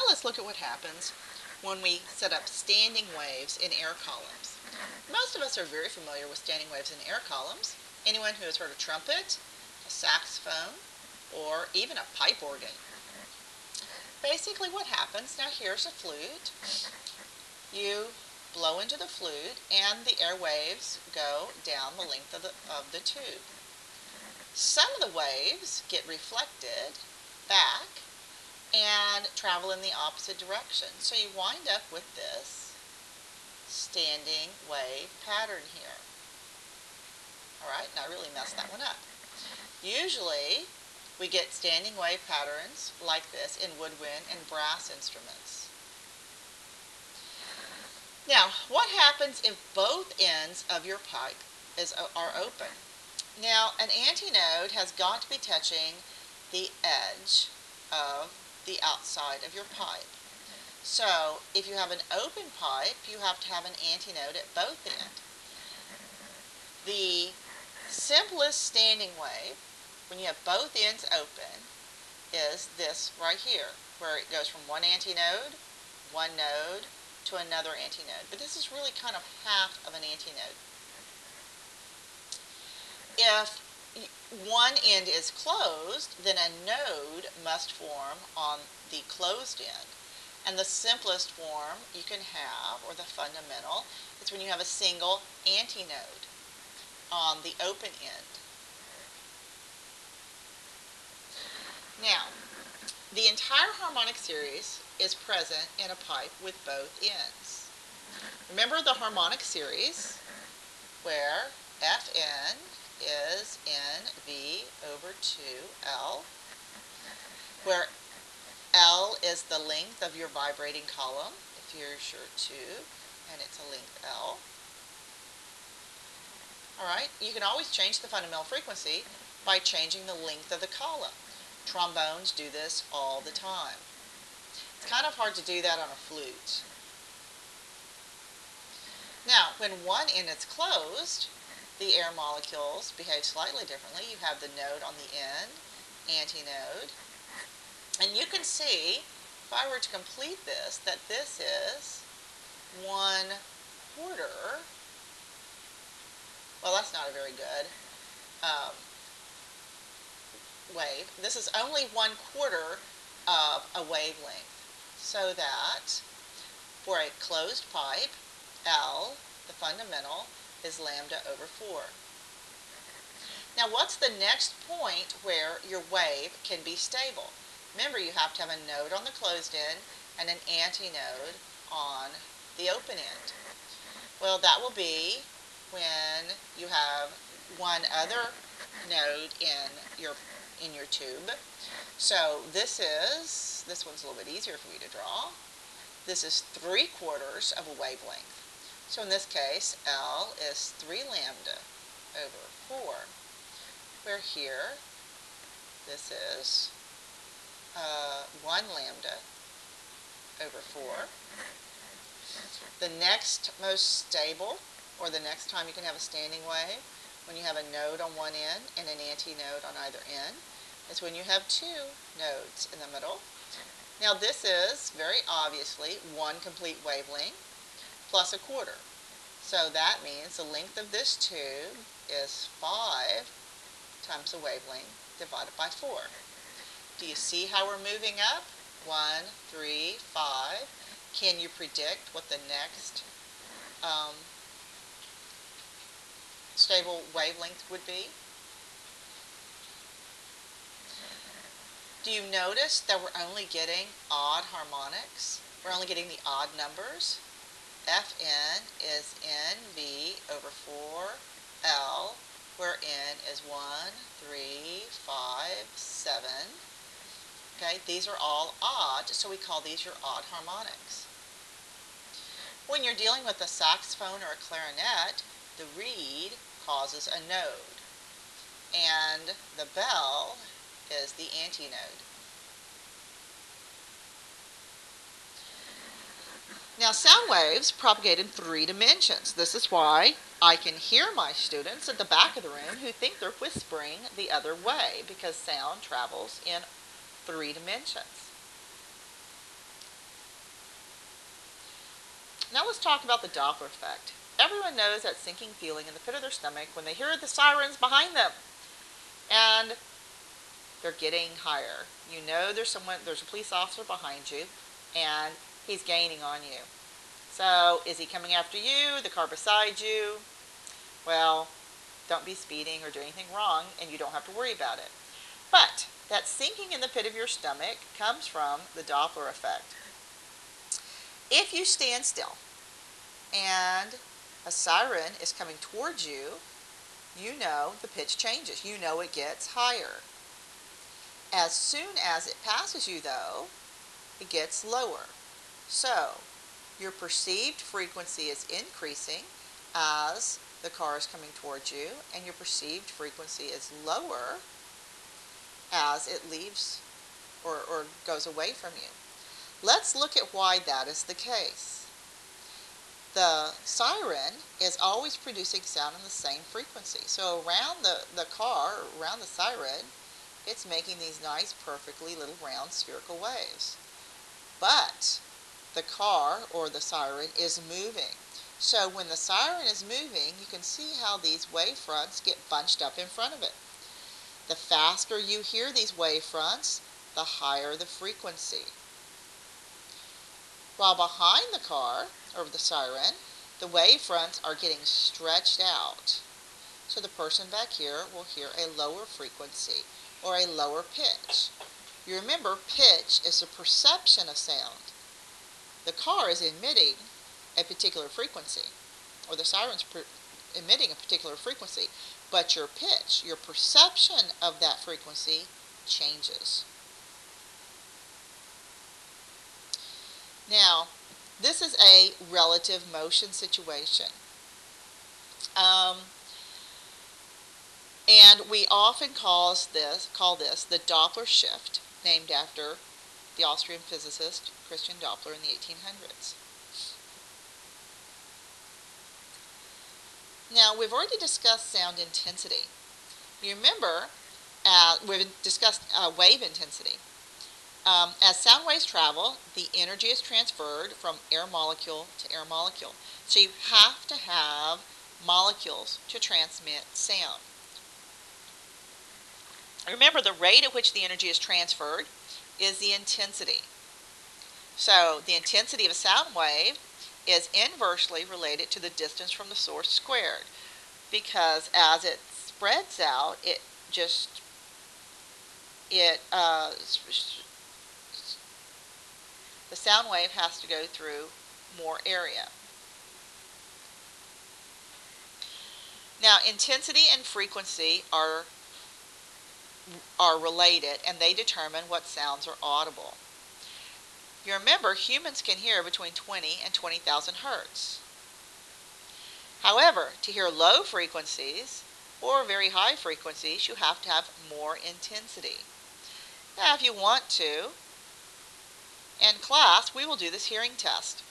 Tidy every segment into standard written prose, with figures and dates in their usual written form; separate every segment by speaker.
Speaker 1: let's look at what happens when we set up standing waves in air columns. Most of us are very familiar with standing waves in air columns. Anyone who has heard a trumpet, a saxophone, or even a pipe organ. Basically what happens, now here's a flute. You blow into the flute and the air waves go down the length of the tube. Some of the waves get reflected back and travel in the opposite direction. So you wind up with this standing wave pattern here. Alright, now I really messed that one up. Usually we get standing wave patterns like this in woodwind and brass instruments. Now, what happens if both ends of your pipe are open? Now, an antinode has got to be touching the edge of the outside of your pipe. So, if you have an open pipe, you have to have an antinode at both ends. The simplest standing wave, when you have both ends open, is this right here, where it goes from one antinode, one node, to another antinode. But this is really kind of half of an antinode. If one end is closed, then a node must form on the closed end. And the simplest form you can have, or the fundamental, is when you have a single antinode on the open end. Now, the entire harmonic series is present in a pipe with both ends. Remember the harmonic series, where Fn is NV over 2L, where L is the length of your vibrating column, if here's your tube, and it's a length L. Alright, you can always change the fundamental frequency by changing the length of the column. Trombones do this all the time. It's kind of hard to do that on a flute. Now, when one end is closed, the air molecules behave slightly differently. You have the node on the end, antinode, and you can see, if I were to complete this, that this is 1/4. Well, that's not a very good wave. This is only 1/4 of a wavelength, so that for a closed pipe, L, the fundamental, is lambda over 4. Now, what's the next point where your wave can be stable? Remember, you have to have a node on the closed end and an antinode on the open end. Well, that will be when you have one other node in your tube. So this one's a little bit easier for you to draw. This is 3/4 of a wavelength. So in this case, L is 3 lambda over 4, where here, this is 1 lambda over 4. The next most stable, or the next time you can have a standing wave, when you have a node on one end and an antinode on either end, is when you have 2 nodes in the middle. Now this is, very obviously, one complete wavelength plus 1/4. So that means the length of this tube is 5 times the wavelength divided by 4. Do you see how we're moving up? 1, 3, 5. Can you predict what the next stable wavelength would be? Do you notice that we're only getting odd harmonics? We're only getting the odd numbers. Fn is NV over 4L, where N is 1, 3, 5, 7. Okay, these are all odd, so we call these your odd harmonics. When you're dealing with a saxophone or a clarinet, the reed causes a node, and the bell is the antinode. Now, sound waves propagate in 3 dimensions. This is why I can hear my students at the back of the room who think they're whispering the other way, because sound travels in 3 dimensions. Now let's talk about the Doppler effect. Everyone knows that sinking feeling in the pit of their stomach when they hear the sirens behind them and they're getting higher. You know there's a police officer behind you and he's gaining on you. So is he coming after you, the car beside you? Well, don't be speeding or do anything wrong and you don't have to worry about it. But that sinking in the pit of your stomach comes from the Doppler effect. If you stand still and a siren is coming towards you, you know the pitch changes. You know it gets higher. As soon as it passes you, though, it gets lower. So your perceived frequency is increasing as the car is coming towards you, and your perceived frequency is lower as it leaves or goes away from you. Let's look at why that is the case. The siren is always producing sound in the same frequency. So around the car, around the siren, it's making these nice, perfectly little round spherical waves. But the car or the siren is moving. So when the siren is moving, you can see how these wave fronts get bunched up in front of it. The faster you hear these wave fronts, the higher the frequency. While behind the car, or the siren, the wave fronts are getting stretched out. So the person back here will hear a lower frequency or a lower pitch. You remember, pitch is the perception of sound. The car is emitting a particular frequency, or the siren's emitting a particular frequency, but your pitch, your perception of that frequency changes. Now, this is a relative motion situation. And we often call this the Doppler Shift, named after the Austrian physicist Christian Doppler in the 1800s. Now, we've already discussed sound intensity. You remember, we've discussed wave intensity. As sound waves travel, the energy is transferred from air molecule to air molecule. So you have to have molecules to transmit sound. Remember, the rate at which the energy is transferred is the intensity. So the intensity of a sound wave is inversely related to the distance from the source squared, because as it spreads out, the sound wave has to go through more area. Now, intensity and frequency are related, and they determine what sounds are audible. You remember, humans can hear between 20 and 20,000 hertz. However, to hear low frequencies or very high frequencies, you have to have more intensity. Now, if you want to, in class, we will do this hearing test.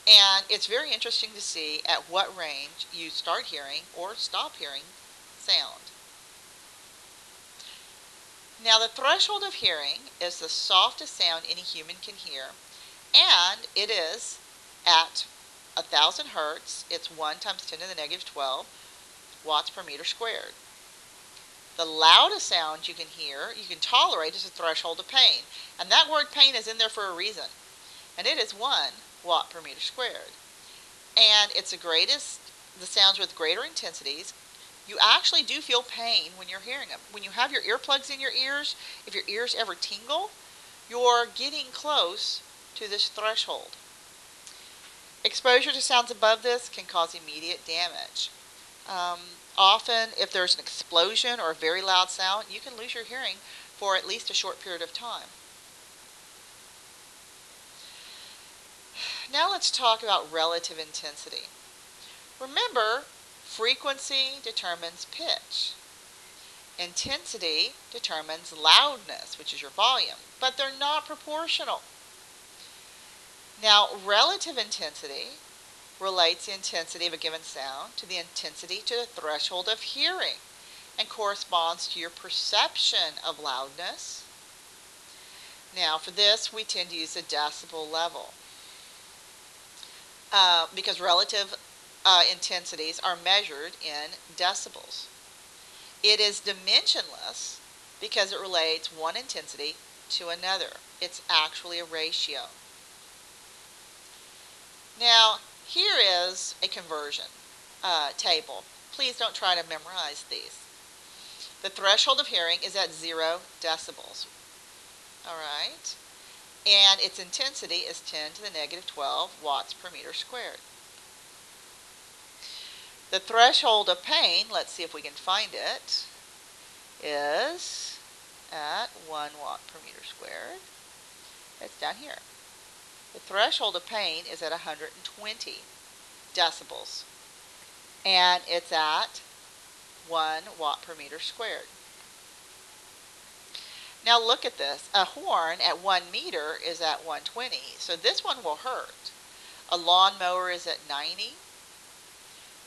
Speaker 1: And it's very interesting to see at what range you start hearing or stop hearing sound. Now, the threshold of hearing is the softest sound any human can hear, and it is at 1,000 hertz. It's 1 times 10 to the negative 12 watts per meter squared. The loudest sound you can hear, you can tolerate, is the threshold of pain. And that word pain is in there for a reason. And it is 1 watt per meter squared. And it's the sounds with greater intensities. You actually do feel pain when you're hearing them. When you have your earplugs in your ears, if your ears ever tingle, you're getting close to this threshold. Exposure to sounds above this can cause immediate damage. Often, if there's an explosion or a very loud sound, you can lose your hearing for at least a short period of time. Now let's talk about relative intensity. Remember, frequency determines pitch. Intensity determines loudness, which is your volume, but they're not proportional. Now, relative intensity relates the intensity of a given sound to the intensity to the threshold of hearing and corresponds to your perception of loudness. Now, for this, we tend to use the decibel level. because relative intensities are measured in decibels. It is dimensionless because it relates one intensity to another. It's actually a ratio. Now, here is a conversion table. Please don't try to memorize these. The threshold of hearing is at 0 decibels. All right. And its intensity is 10 to the negative 12 watts per meter squared. The threshold of pain, let's see if we can find it, is at 1 watt per meter squared. It's down here. The threshold of pain is at 120 decibels. And it's at 1 watt per meter squared. Now look at this. A horn at 1 meter is at 120, so this one will hurt. A lawnmower is at 90,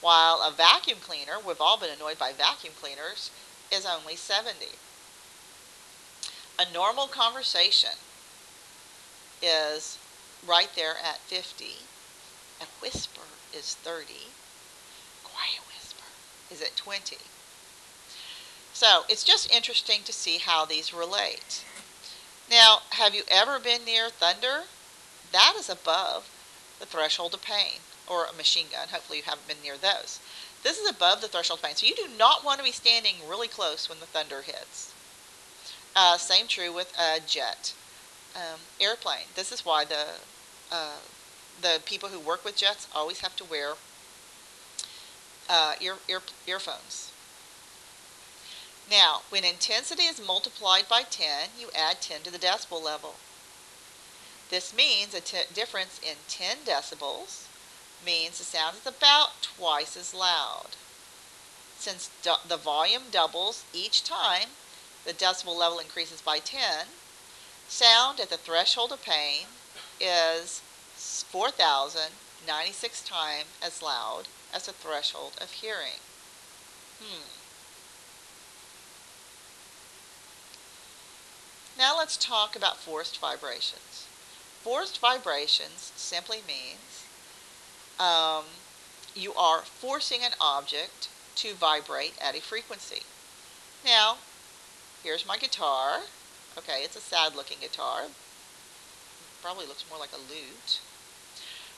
Speaker 1: while a vacuum cleaner, we've all been annoyed by vacuum cleaners, is only 70. A normal conversation is right there at 50. A whisper is 30. Quiet whisper is at 20. So it's just interesting to see how these relate. Now, have you ever been near thunder? That is above the threshold of pain, or a machine gun. Hopefully you haven't been near those. This is above the threshold of pain, so you do not want to be standing really close when the thunder hits. Same true with a jet. Airplane. This is why the people who work with jets always have to wear earphones. Now, when intensity is multiplied by 10, you add 10 to the decibel level. This means a difference in 10 decibels means the sound is about twice as loud. Since the volume doubles each time the decibel level increases by 10, sound at the threshold of pain is 4,096 times as loud as the threshold of hearing. Now let's talk about forced vibrations. Forced vibrations simply means you are forcing an object to vibrate at a frequency. Now, here's my guitar. Okay, it's a sad looking guitar. Probably looks more like a lute.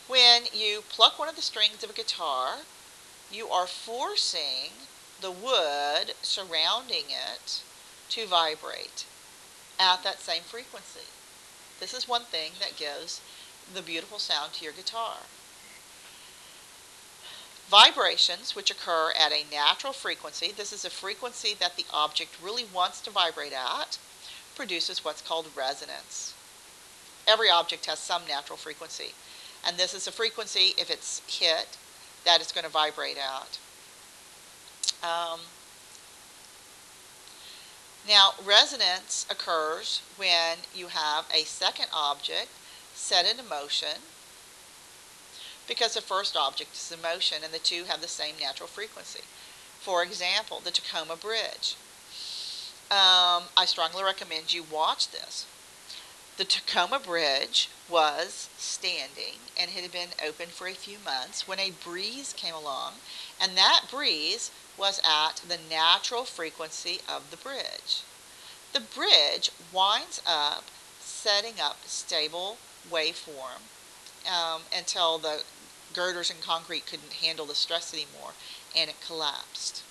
Speaker 1: When you pluck one of the strings of a guitar, you are forcing the wood surrounding it to vibrate at that same frequency. This is one thing that gives the beautiful sound to your guitar. Vibrations, which occur at a natural frequency, this is a frequency that the object really wants to vibrate at, produces what's called resonance. Every object has some natural frequency, and this is a frequency, if it's hit, that it's going to vibrate at. Now, resonance occurs when you have a second object set into motion, because the first object is in motion and the two have the same natural frequency. For example, the Tacoma Bridge. I strongly recommend you watch this. The Tacoma Bridge was standing and it had been open for a few months when a breeze came along, and that breeze was at the natural frequency of the bridge. The bridge winds up setting up stable waveform until the girders and concrete couldn't handle the stress anymore, and it collapsed.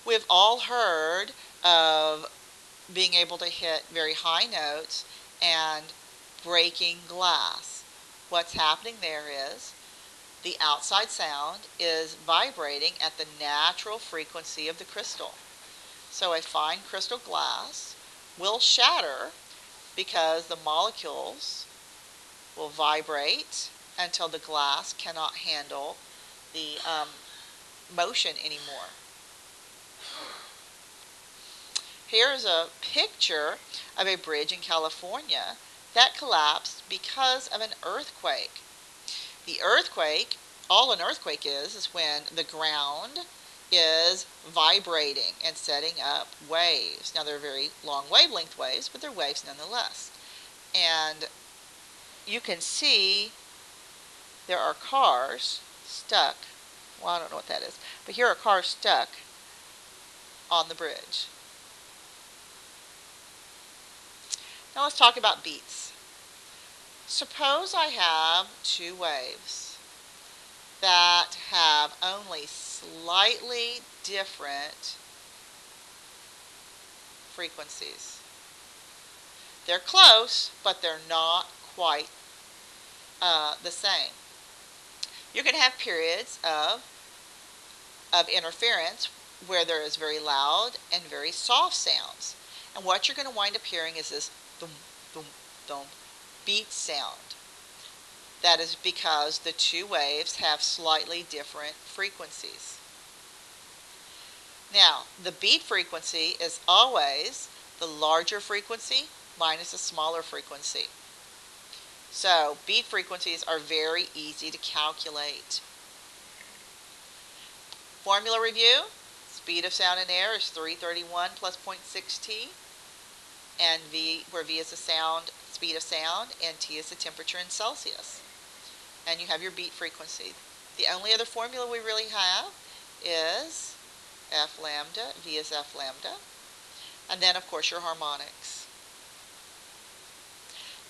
Speaker 1: We've all heard of being able to hit very high notes and breaking glass. What's happening there is the outside sound is vibrating at the natural frequency of the crystal. So a fine crystal glass will shatter because the molecules will vibrate until the glass cannot handle the motion anymore. Here's a picture of a bridge in California that collapsed because of an earthquake. The earthquake, all an earthquake is when the ground is vibrating and setting up waves. Now, they're very long wavelength waves, but they're waves nonetheless. And you can see there are cars stuck. Well, I don't know what that is, but here are cars stuck on the bridge. Now let's talk about beats. Suppose I have two waves that have only slightly different frequencies. They're close, but they're not quite the same. You're going to have periods of interference where there is very loud and very soft sounds. And what you're going to wind up hearing is this dum, dum, dum beat sound. That is because the two waves have slightly different frequencies. Now, the beat frequency is always the larger frequency minus a smaller frequency. So, beat frequencies are very easy to calculate. Formula review: speed of sound in air is 331 plus 0.6 t, and V, where V is the sound, speed of sound, and T is the temperature in Celsius. And you have your beat frequency. The only other formula we really have is F lambda, V is F lambda, and then of course your harmonics.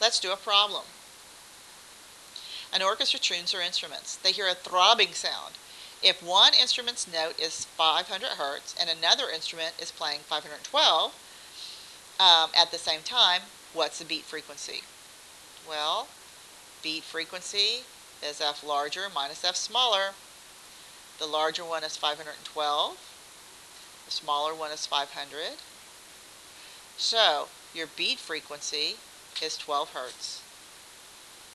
Speaker 1: Let's do a problem. An orchestra tunes their instruments. They hear a throbbing sound. If one instrument's note is 500 hertz and another instrument is playing 512 at the same time, what's the beat frequency? Well, beat frequency is F larger minus F smaller. The larger one is 512. The smaller one is 500. So your beat frequency is 12 hertz.